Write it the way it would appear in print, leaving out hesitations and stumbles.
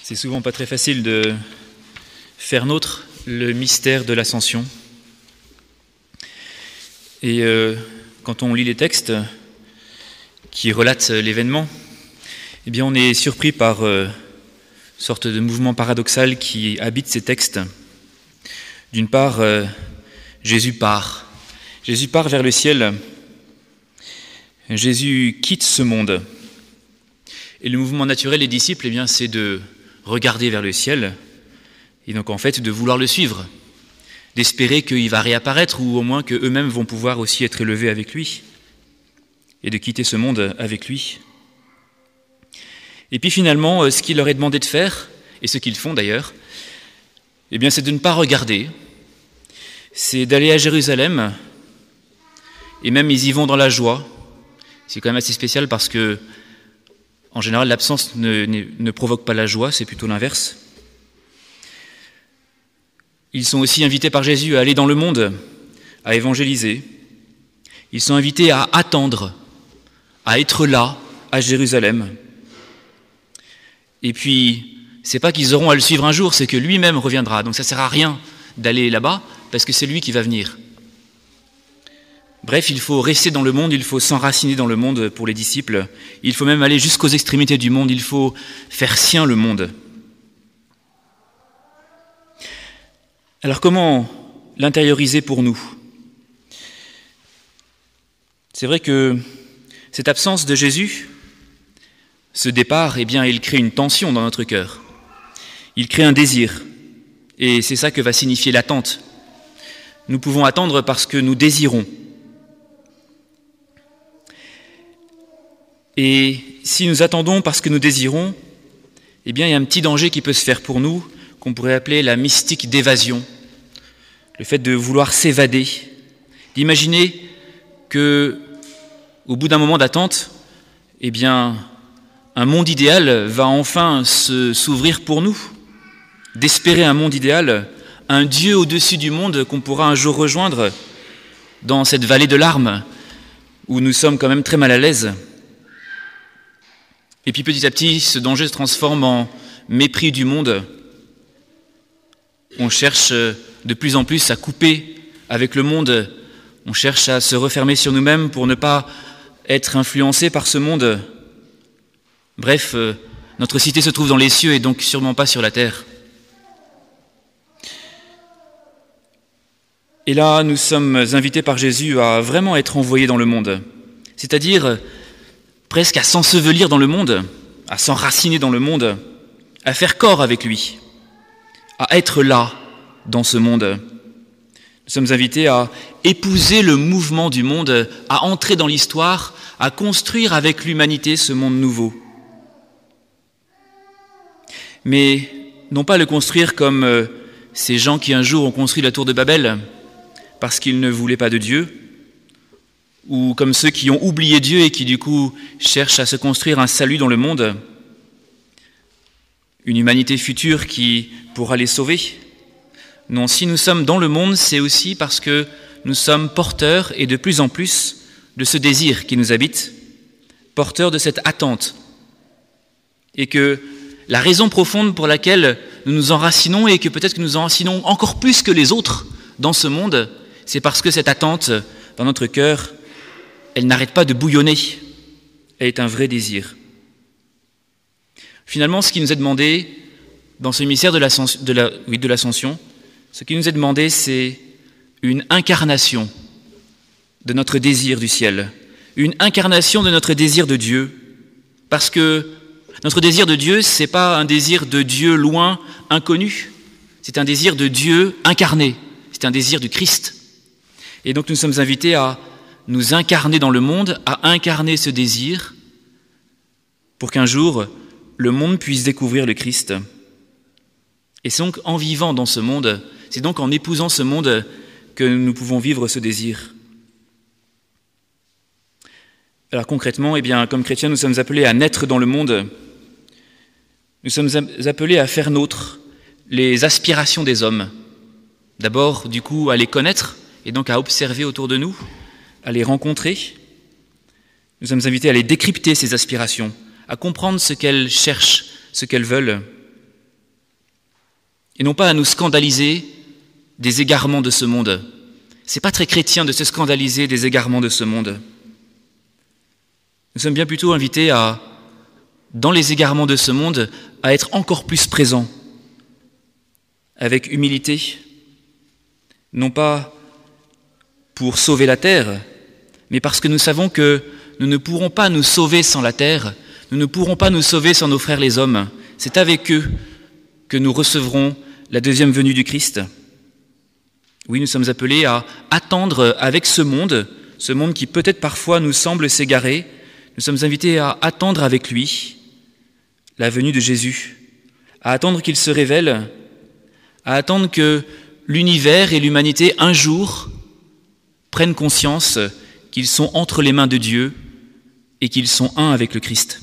C'est souvent pas très facile de faire nôtre le mystère de l'Ascension. Et quand on lit les textes qui relatent l'événement, eh bien on est surpris par une sorte de mouvement paradoxal qui habite ces textes. D'une part, Jésus part. Jésus part vers le ciel. Jésus quitte ce monde. Et le mouvement naturel des disciples, eh bien, c'est de regarder vers le ciel et donc en fait de vouloir le suivre, d'espérer qu'il va réapparaître ou au moins qu'eux-mêmes vont pouvoir aussi être élevés avec lui et de quitter ce monde avec lui. Et puis finalement, ce qu'il leur est demandé de faire, et ce qu'ils font d'ailleurs, eh bien, c'est de ne pas regarder, c'est d'aller à Jérusalem, et même ils y vont dans la joie. C'est quand même assez spécial parce que en général, l'absence ne provoque pas la joie, c'est plutôt l'inverse. Ils sont aussi invités par Jésus à aller dans le monde, à évangéliser. Ils sont invités à attendre, à être là, à Jérusalem. Et puis, c'est pas qu'ils auront à le suivre un jour, c'est que lui-même reviendra. Donc ça ne sert à rien d'aller là-bas, parce que c'est lui qui va venir. Bref, il faut rester dans le monde, il faut s'enraciner dans le monde pour les disciples. Il faut même aller jusqu'aux extrémités du monde, il faut faire sien le monde. Alors comment l'intérioriser pour nous ? C'est vrai que cette absence de Jésus, ce départ, eh bien, il crée une tension dans notre cœur. Il crée un désir. Et c'est ça que va signifier l'attente. Nous pouvons attendre parce que nous désirons. Et si nous attendons parce que nous désirons, eh bien, il y a un petit danger qui peut se faire pour nous, qu'on pourrait appeler la mystique d'évasion. Le fait de vouloir s'évader, d'imaginer que, au bout d'un moment d'attente, eh bien, un monde idéal va enfin s'ouvrir pour nous. D'espérer un monde idéal, un Dieu au-dessus du monde qu'on pourra un jour rejoindre dans cette vallée de larmes où nous sommes quand même très mal à l'aise. Et puis petit à petit, ce danger se transforme en mépris du monde. On cherche de plus en plus à couper avec le monde. On cherche à se refermer sur nous-mêmes pour ne pas être influencé par ce monde. Bref, notre cité se trouve dans les cieux et donc sûrement pas sur la terre. Et là, nous sommes invités par Jésus à vraiment être envoyés dans le monde. C'est-à-dire presque à s'ensevelir dans le monde, à s'enraciner dans le monde, à faire corps avec lui, à être là dans ce monde. Nous sommes invités à épouser le mouvement du monde, à entrer dans l'histoire, à construire avec l'humanité ce monde nouveau. Mais non pas le construire comme ces gens qui un jour ont construit la tour de Babel parce qu'ils ne voulaient pas de Dieu, ou comme ceux qui ont oublié Dieu et qui du coup cherchent à se construire un salut dans le monde, une humanité future qui pourra les sauver. Non, si nous sommes dans le monde, c'est aussi parce que nous sommes porteurs, et de plus en plus, de ce désir qui nous habite, porteurs de cette attente. Et que la raison profonde pour laquelle nous nous enracinons, et que peut-être que nous nous enracinons encore plus que les autres dans ce monde, c'est parce que cette attente, dans notre cœur, elle n'arrête pas de bouillonner. Elle est un vrai désir. Finalement, ce qui nous est demandé dans ce mystère de l'Ascension, ce qui nous est demandé, c'est une incarnation de notre désir du ciel, une incarnation de notre désir de Dieu, parce que notre désir de Dieu, ce n'est pas un désir de Dieu loin, inconnu, c'est un désir de Dieu incarné, c'est un désir du Christ. Et donc nous sommes invités à nous incarner dans le monde, à incarner ce désir pour qu'un jour, le monde puisse découvrir le Christ. Et c'est donc en vivant dans ce monde, c'est donc en épousant ce monde que nous pouvons vivre ce désir. Alors concrètement, eh bien, comme chrétiens, nous sommes appelés à naître dans le monde. Nous sommes appelés à faire nôtres les aspirations des hommes. D'abord, du coup, à les connaître et donc à observer autour de nous, à les rencontrer. Nous sommes invités à les décrypter, ces aspirations, à comprendre ce qu'elles cherchent, ce qu'elles veulent. et non pas à nous scandaliser des égarements de ce monde. C'est pas très chrétien de se scandaliser des égarements de ce monde. Nous sommes bien plutôt invités dans les égarements de ce monde, à être encore plus présents, avec humilité, non pas pour sauver la terre, mais parce que nous savons que nous ne pourrons pas nous sauver sans la terre, nous ne pourrons pas nous sauver sans nos frères les hommes. C'est avec eux que nous recevrons la deuxième venue du Christ. Oui, nous sommes appelés à attendre avec ce monde qui peut-être parfois nous semble s'égarer. Nous sommes invités à attendre avec lui la venue de Jésus, à attendre qu'il se révèle, à attendre que l'univers et l'humanité un jour prennent conscience qu'ils sont entre les mains de Dieu et qu'ils sont un avec le Christ.